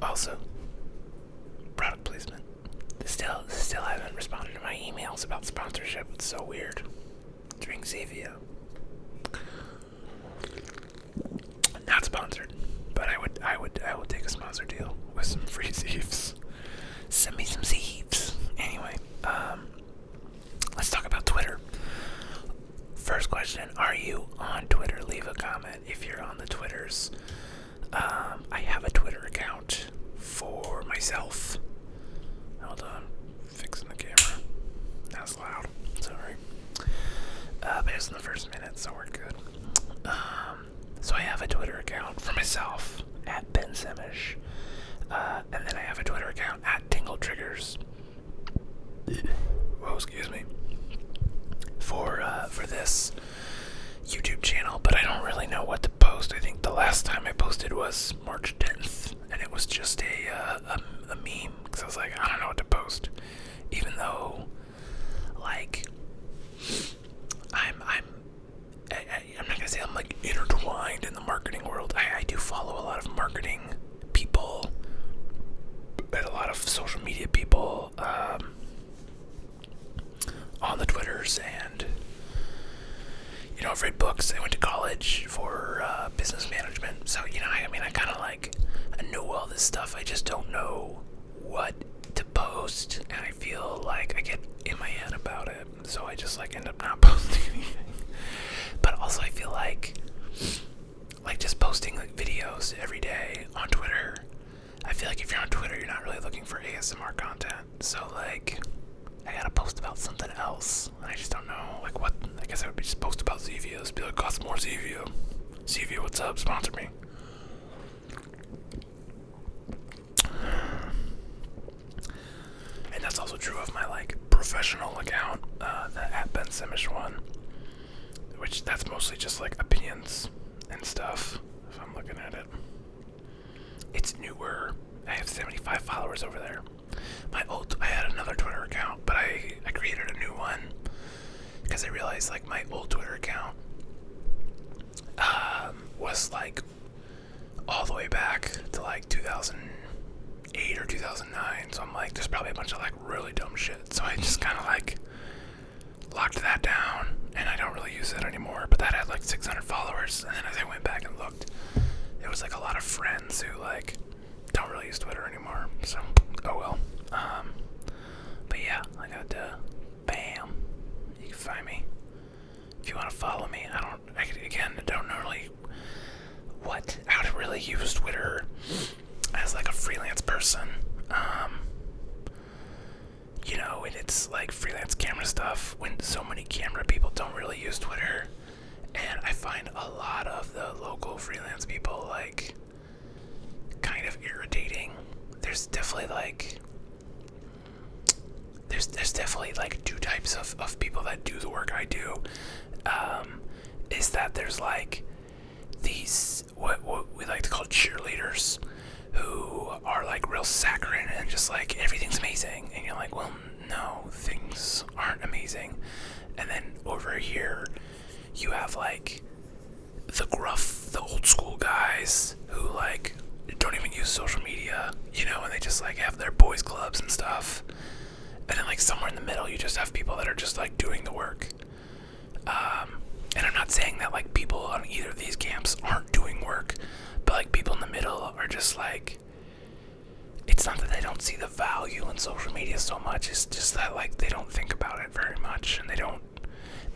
Also, product placement. Still haven't responded to my emails about sponsorship. It's so weird. Drink Xavia. Not sponsored, but I would take a sponsor deal with some free Zeeves. Send me some Zeeves. Anyway, let's talk about Twitter. First question, are you on Twitter? Leave a comment if you're on the Twitters. I have a Twitter account for myself. Hold on, fixing the camera. That's loud, sorry. But it's in the first minute, so we're good. So I have a Twitter account for myself, at Ben Semish. And then I have a Twitter account, at Tingle Triggers. Whoa, excuse me. For this YouTube channel, but I don't really know what to post. I think the last time I posted was March 10th, and it was just a meme, because I was like, I don't know what to post. Even though, like, I'm not gonna say I'm like intertwined in the marketing world. I do follow a lot of marketing people and a lot of social media people on the Twitters, and you know, I've read books. I went to college for business management, so you know, I kind of like, I know all this stuff. I just don't know what to post, and I feel like I get in my head about it, so I just like end up not posting anything. But also, I feel like just posting like videos every day on Twitter. I feel like if you're on Twitter, you're not really looking for ASMR content. So like, I gotta post about something else. I just don't know, like what. I guess I would just post about Zevia. Just be like, got some more Zevia. Zevia, what's up? Sponsor me. And that's also true of my like professional account, the at Ben Semish one, which that's mostly just like opinions and stuff. If I'm looking at it, it's newer. I have 75 followers over there. I had another Twitter account, but I created a new one because I realized like my old Twitter account was like all the way back to like 2008 or 2009. So I'm like, there's probably a bunch of like really dumb shit. So I just kind of like locked that down, and I don't really use it anymore. But that had like 600 followers, and then as I went back and looked, it was like a lot of friends who like don't really use Twitter anymore. So oh well. But yeah, I got bam. You can find me if you want to follow me. I don't know really how to really use Twitter as like a freelance person. You know, and it's like freelance camera stuff when so many camera people don't really use Twitter. And I find a lot of the local freelance people like kind of irritating. There's definitely like two types of people that do the work I do. Is that there's like these what we like to call cheerleaders who are like real saccharine and just like everything's amazing, and you're like, well, no, things aren't amazing. And then over here you have like the old school guys who like don't even use social media, you know, and they just like have their boys clubs and stuff. And then like somewhere in the middle you just have people that are just like doing the work. And I'm not saying that like people on either of these camps aren't doing work, but like people in the middle are just like, it's not that they don't see the value in social media so much, it's just that like they don't think about it very much, and they don't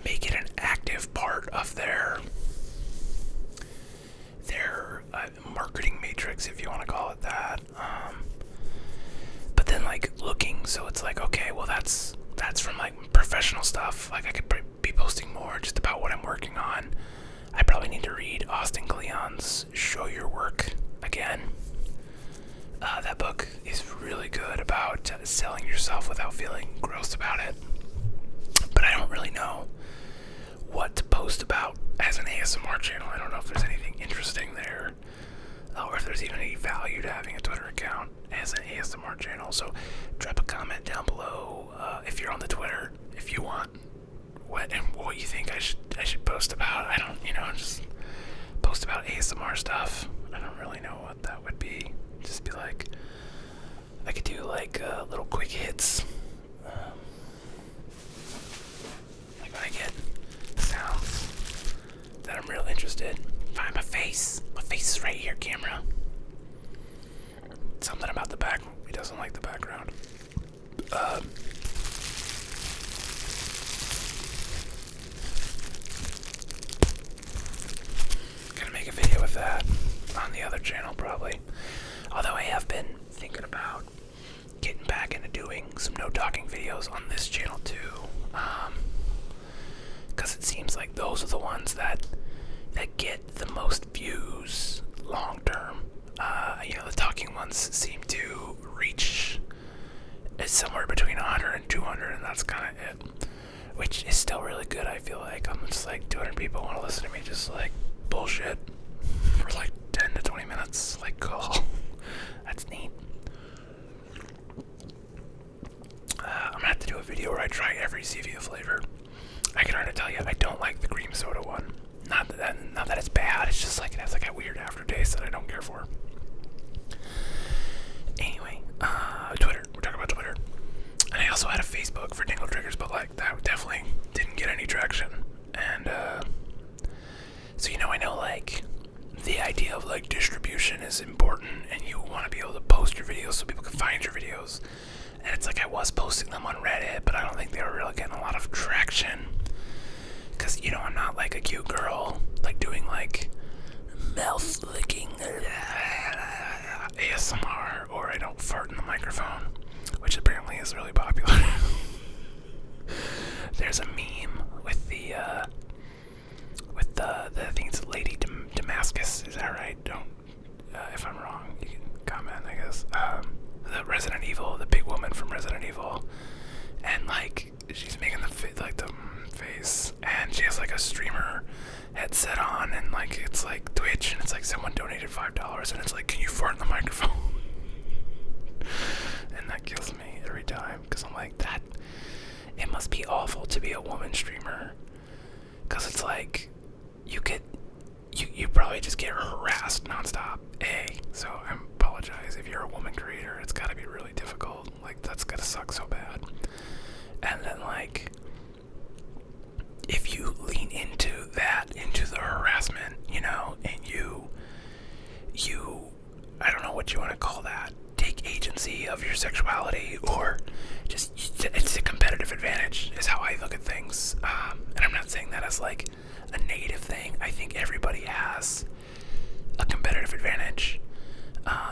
make it an active part of their marketing matrix, if you want to call it that. But then like looking, so it's like, okay, well that's from like professional stuff. Like I could be posting more just about what I'm working on. I probably need to read Austin Kleon's Show Your Work again. That book is really good about selling yourself without feeling gross about it. But I don't really know what to post about as an ASMR channel. I don't know if there's anything interesting there, or if there's even any value to having a Twitter account as an ASMR channel. So drop a comment down below if you're on the Twitter, if you want what you think I should post about. I don't, just post about ASMR stuff. I don't really know what that would be. Just be like, like I could do like little quick hits. Like when I get sounds that I'm real interested. Find my face. My face is right here, camera. Something about the back. He doesn't like the background. Gonna make a video with that on the other channel probably. Although I have been thinking about getting back into doing some no talking videos on this channel too. Because it seems like those are the ones that get the most views long term. The talking ones seem to reach somewhere between 100 and 200, and that's kind of it. Which is still really good, I feel like. I'm just like 200 people want to listen to me just like bullshit for like 10 to 20 minutes. Like, cool. That's neat. I'm gonna have to do a video where I try every Zevia flavor. I can already tell you, I don't like the cream soda one. Not that it's bad, it's just like it has like a weird aftertaste that I don't care for. Anyway, Twitter. We're talking about Twitter. And I also had a Facebook for Tingle Triggers, but like that definitely didn't get any traction. And so I know like the idea of like distribution is important, and you want to be able to post your videos so people can find your videos. And it's like I was posting them on Reddit, but I don't think they were really getting a lot of traction. Because, I'm not like a cute girl, like doing like mouth licking ASMR, or I don't fart in the microphone, which apparently is really popular. There's a meme with I think it's Lady Damascus, is that right? Don't, if I'm wrong, you can comment, I guess. The Resident Evil, the big woman from Resident Evil, and like she's making the face, and she has like a streamer headset on, and like it's like Twitch, and it's like someone donated $5, and it's like, can you fart in the microphone? And that kills me every time, because I'm like, that it must be awful to be a woman streamer, because it's like you probably just get harassed nonstop. So I apologize if you're a woman creator. It's got to be really difficult. Like, that's gotta suck so bad. And then like, if you lean into the harassment, and you I don't know what you want to call that, take agency of your sexuality, or just, it's a competitive advantage is how I look at things. And I'm not saying that as like a negative thing. I think everybody has a competitive advantage.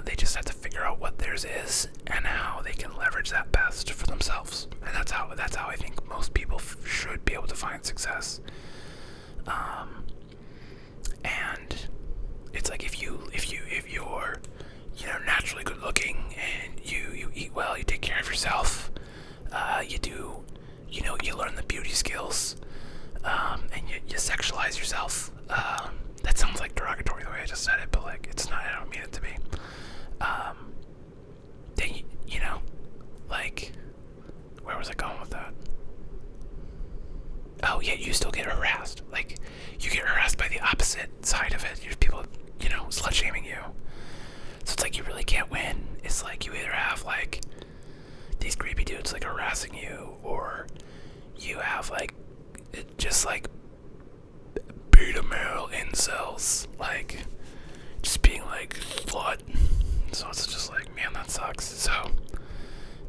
They just have to figure out what theirs is and how they can leverage that best for themselves. And that's how I think most people should be able to find success. And it's like if you're naturally good looking, and you eat well, you take care of yourself, you learn the beauty skills, and you sexualize yourself. That sounds like derogatory the way I just said it, but like it's not. I don't mean it to be. Then like, where was I going with that? Oh yeah, you still get harassed. Like, you get harassed by the opposite side of it. There's people, slut shaming you. So it's like you really can't win. It's like you either have like these creepy dudes like harassing you, or you have like just like beta male incels like just being like slut. So it's just like, man, that sucks. So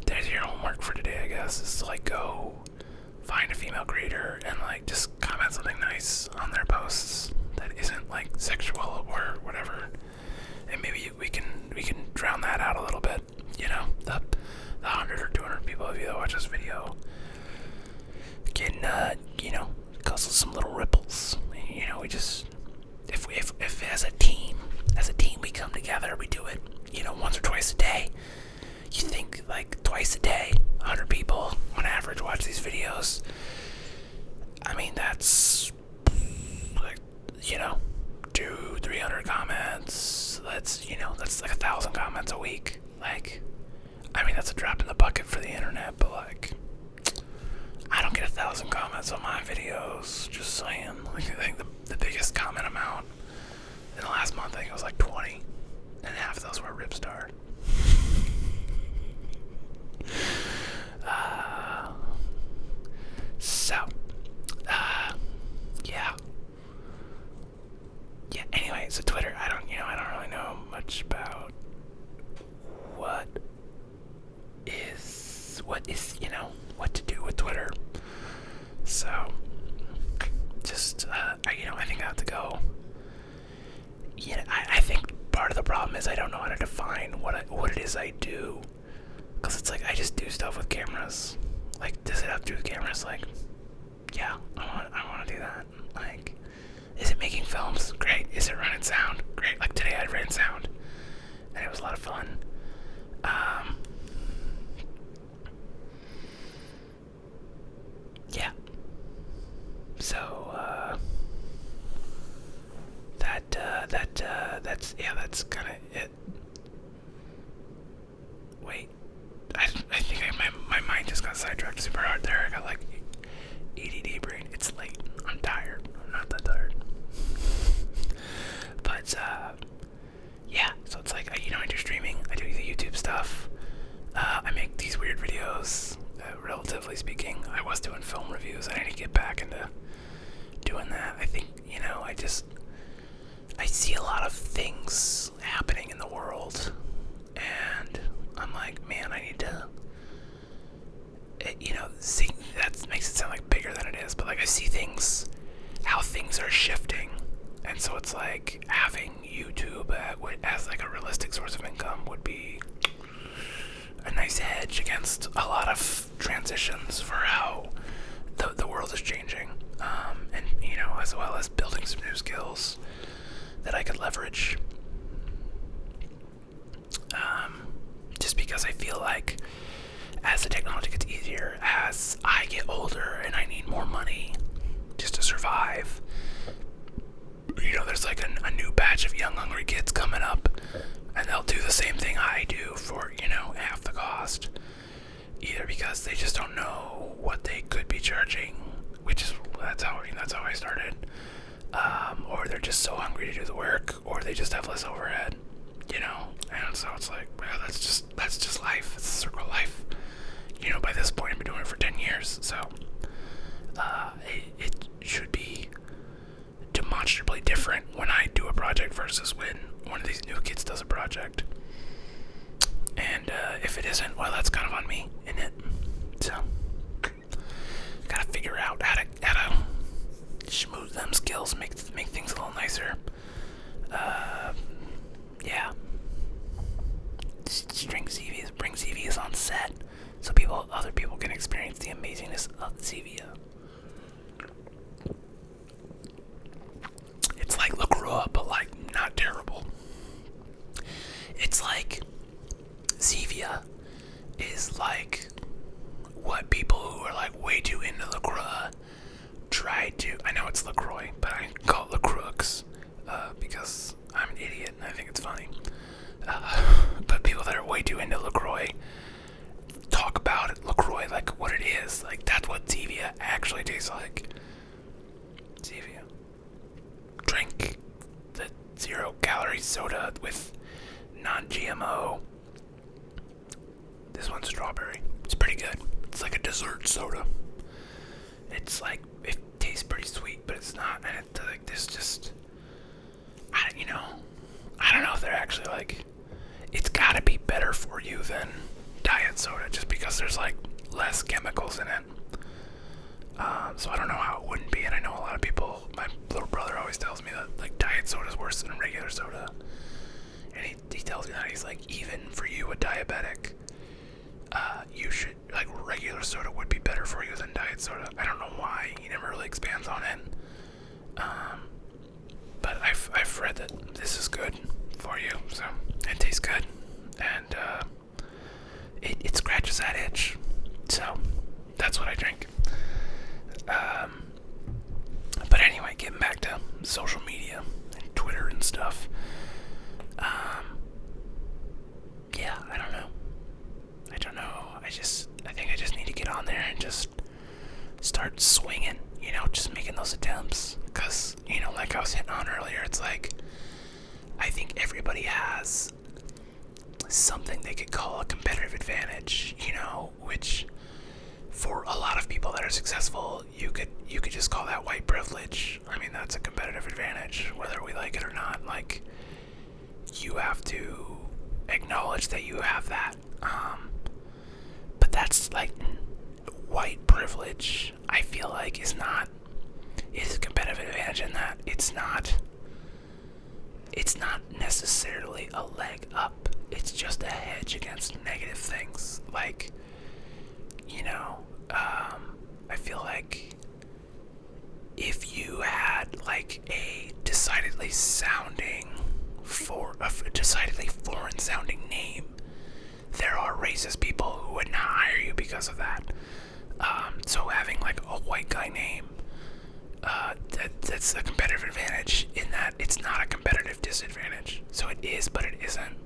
there's your homework for today, I guess, is to like go find a female creator and like just comment something nice on their posts that isn't like sexual or whatever, and maybe we can drown that out a little bit. The 100 or 200 people of you that watch this video can cause some little ripples. We just, if as a team we come together, we do it once or twice a day. You think like twice a day, 100 people on average watch these videos. I mean, that's like 200-300 comments. That's like 1,000 comments a week. Like, I mean, that's a drop in the bucket for the internet, but like, I don't get 1,000 comments on my videos. Just saying. Like, I think the biggest comment amount in the last month, I think it was like 20, and half of those were Ripstar. what it is I do, because it's like I just do stuff with cameras. Like, does it have to do with cameras? Like, yeah, I want to do that. Like, is it making films? Great. Is it running sound? Great. Like today I ran sound, and it was a lot of fun. Yeah. So that's kind of it. Wait, I think my mind just got sidetracked super hard there. I got like ADD brain. It's late. I'm tired. I'm not that tired. But yeah. So it's like I do streaming. I do the YouTube stuff. I make these weird videos. Relatively speaking, I was doing film reviews. I need to get back into doing that. I think I see a lot of things happening in the world, and I'm like, man, I need to, see. That makes it sound like bigger than it is, but like I see things, how things are shifting, and so it's like having YouTube as like a realistic source of income would be a nice hedge against a lot of transitions for how the world is changing, and as well as building some new skills that I could leverage. Just because I feel like as the technology gets easier, as I get older and I need more money just to survive, there's like a new batch of young hungry kids coming up, and they'll do the same thing I do for half the cost, either because they just don't know what they could be charging, that's how I started, or they're just so hungry to do the work, or they just have less overhead, and so it's like, well, that's just life. It's a circle of life. By this point I've been doing it for 10 years, so it should be demonstrably different when I do a project versus when one of these new kids does a project. And if it isn't, well, that's kind of on me, isn't it? So gotta figure out how to smooth them skills, make things a little nicer. Yeah. Bring CVs on set so other people can experience the amazingness of Zevia. It's like LaCroix, but like not terrible. It's like Zevia is like what people who are like way too into LaCroix try to. I know it's LaCroix, but I call it LaCroix because I'm an idiot and I think it's funny. But people that are way too into LaCroix talk about it, LaCroix like what it is. Like that's what Zevia actually tastes like. Zevia. Drink the 0-calorie soda with non-GMO. This one's strawberry. It's pretty good. It's like a dessert soda. It's like, it tastes pretty sweet, but it's not. And it's like this just, I don't know if they're actually like, it's gotta be better for you than diet soda just because there's like less chemicals in it. So I don't know how it wouldn't be, and I know a lot of people, my little brother always tells me that like diet soda is worse than regular soda. And he tells me that he's like, even for you, a diabetic, you should, like, regular soda would be better for you than diet soda. I don't know why. He never really expands on it. But I've read that this is good for you, so it tastes good. And it scratches that itch. So that's what I drink. But anyway, getting back to social media and Twitter and stuff. Yeah, I don't know. I think I just need to get on there and just start swinging, just making those attempts. Because, like I was hitting on earlier, it's like, I think everybody has something they could call a competitive advantage, which for a lot of people that are successful, you could just call that white privilege. I mean, that's a competitive advantage, whether we like it or not. Like, you have to acknowledge that you have that. But that's like white privilege, I feel like is a competitive advantage in that it's not necessarily a leg up. it's just a hedge against negative things. Like, I feel like if you had like a decidedly foreign sounding name, there are racist people who would not hire you because of that. So having like a white guy name, that's a competitive advantage in that it's not a competitive disadvantage. So it is, but it isn't.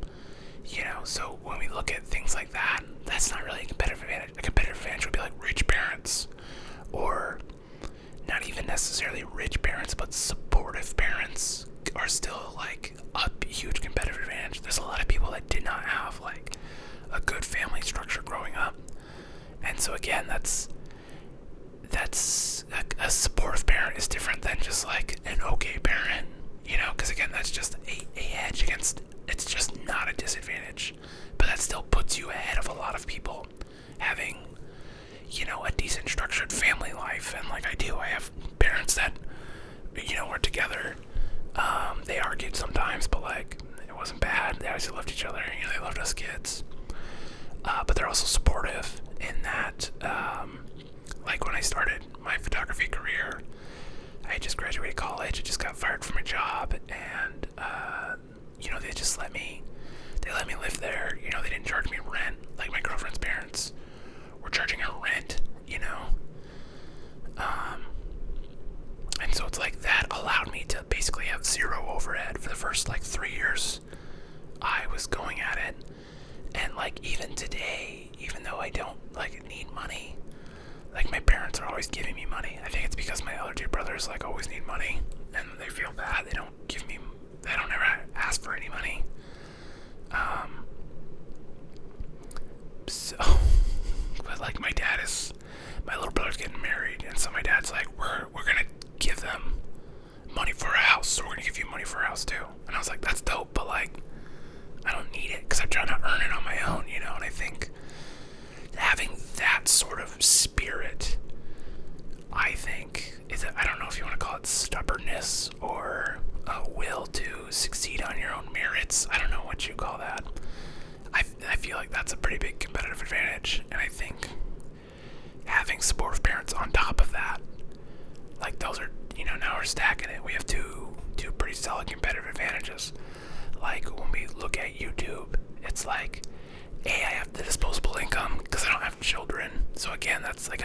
So when we look at things like that, that's not really a competitive advantage. A competitive advantage would be like rich parents, or not even necessarily rich parents, but supportive parents are still like a huge competitive advantage. There's a lot of people that did not have like a good family structure growing up, and so again, that's a supportive parent is different than just like an okay parent, because again, that's just a hedge against. It's just not a disadvantage, but that still puts you ahead of a lot of people having, a decent structured family life. And like I have parents that, were together. They argued sometimes, but like it wasn't bad. They obviously loved each other. They loved us kids. But they're also supportive in that, like when I started my photography career, I just graduated college. I just got fired from my job, and they just let me live there. They didn't charge me rent like my girlfriend's parents were charging her rent. And so it's like that allowed me to basically have zero overhead for the first like 3 years I was going at it. And like even today, even though I don't like need money, like my parents are always giving me money. I think it's because my other two brothers like always need money, and they feel bad. They don't ever ask for any money. So, but like my little brother's getting married, and so my dad's like, we're gonna give them money for a house, so we're gonna give you money for a house too. And I was like, that's dope, but like, I don't need it because I'm trying to earn it on my own, and I think having that sort of spirit, I think, I don't know if you want to call it stubbornness or a will to succeed on your own merits. I don't know what you call that. I feel like that's a pretty big competitive advantage, and I think having supportive parents on top of that, like those are, now we're stacking it. We have two pretty solid competitive advantages. Like when we look at YouTube, it's like, I have the disposable income because I don't have children. So again, that's like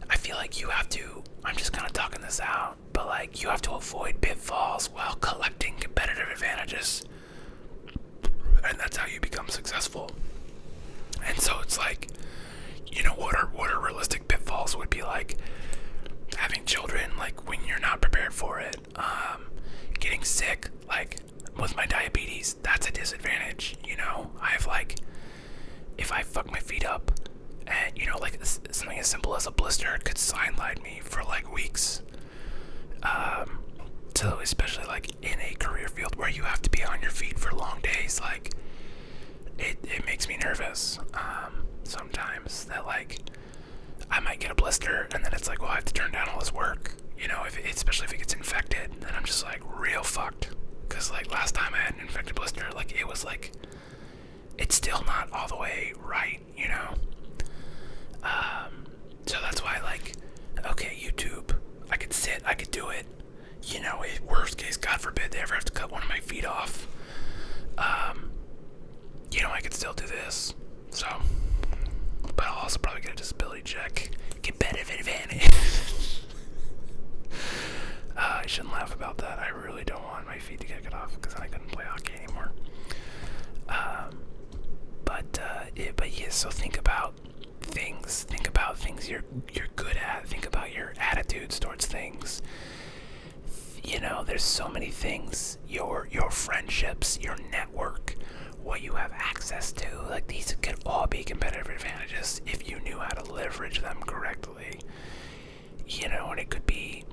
I feel like you have to, I'm just kind of talking this out, but like you have to avoid pitfalls while collecting competitive advantages. And that's how you become successful. And so it's like, what are realistic pitfalls would be like having children, like when you're not prepared for it, getting sick, like with my diabetes, that's a disadvantage. I have like, if I fuck my feet up and, like something as simple as a blister could sideline me for like weeks. So especially like in a career field where you have to be on your feet for long days, like it makes me nervous. Sometimes that like I might get a blister and then it's like, well, I have to turn down all this work. Especially if it gets infected, then I'm just like real fucked. Cause like last time I had an infected blister, like it was like, it's still not all the way right, So that's why like, okay, YouTube, I could do it. Worst case, God forbid they ever have to cut one of my feet off. I could still do this. So, but I'll also probably get a disability check. Competitive advantage. I shouldn't laugh about that. I really don't want my feet to get cut off because then I couldn't play hockey anymore. But yeah. So think about things. Think about things you're good at. Think about your attitudes towards things. There's so many things. Your friendships, your network, what you have access to. Like these could all be competitive advantages if you knew how to leverage them correctly. And it could be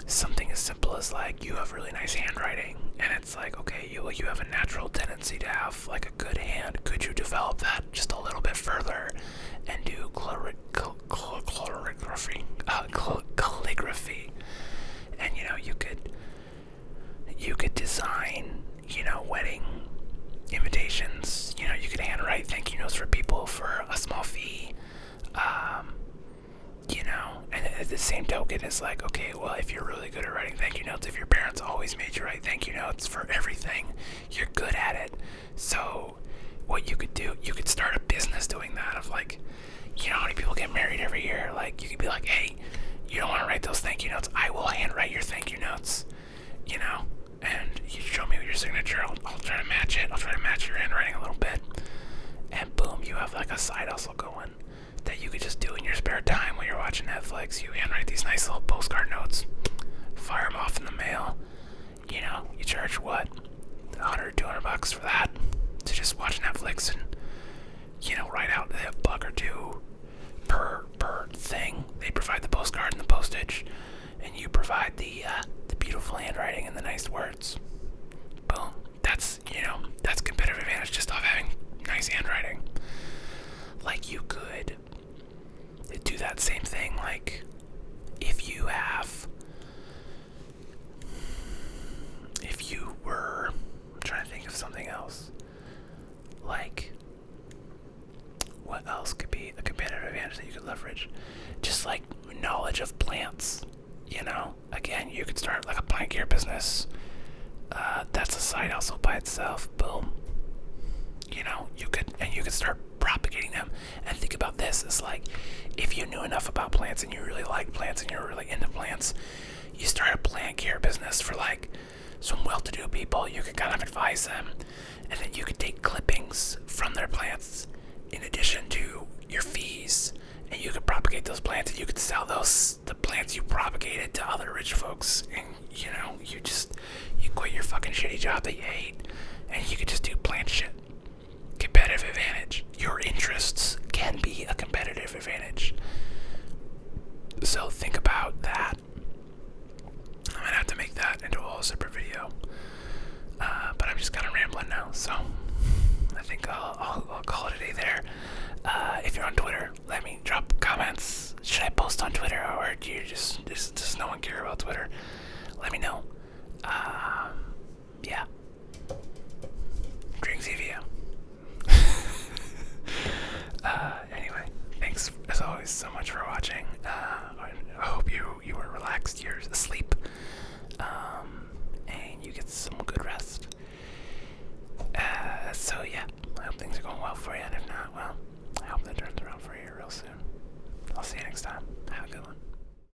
something as simple as like you have really nice handwriting, and it's like, okay, you have a natural tendency to have like a good hand. Could you develop that just a little bit further and do calligraphy? And you could design wedding invitations. You could handwrite thank you notes for people for a small fee. And at the same token, it's like, okay, well, if you're really good at writing thank you notes, if your parents always made you write thank you notes for everything, you're good at it. So what you could do, you could start a business doing that of like, how many people get married every year? Like, you could be like, hey, you don't want to write those thank you notes? I will handwrite your thank you notes, and you show me your signature. I'll try to match it. I'll try to match your handwriting a little bit. And boom, you have like a side hustle going that you could just do in your spare time while you're watching Netflix. You handwrite these nice little postcard notes, fire them off in the mail. You charge what, $100, $200 for that to just watch Netflix and write out a buck or two per thing. They provide the postcard and the postage, and you provide the beautiful handwriting and the nice words. Boom. That's competitive advantage just off having nice handwriting. Like, you could do that same thing. Like, if you were, I'm trying to think of something else. Like, what else could be a competitive advantage that you could leverage? Just like knowledge of plants. Again, you could start like a plant care business. That's a side hustle by itself. Boom. You could start propagating them. And think about this: it's like, if you knew enough about plants and you really like plants and you're really into plants, you start a plant care business for like some well-to-do people. You could kind of advise them, and then you could take clippings from their plants in addition to your fees, and you could propagate those plants, and you could sell the plants you propagated to other rich folks. And you quit your fucking shitty job that you hate, and you could just do plant shit. Competitive advantage. Your interests can be a competitive advantage. So think about that. I'm gonna have to make that into a whole separate video. But I'm just kind of rambling now, so I think I'll call it a day there. If you're on Twitter, let me drop comments. Should I post on Twitter, or do you does no one care about Twitter? Let me know. Yeah. Drinks EV.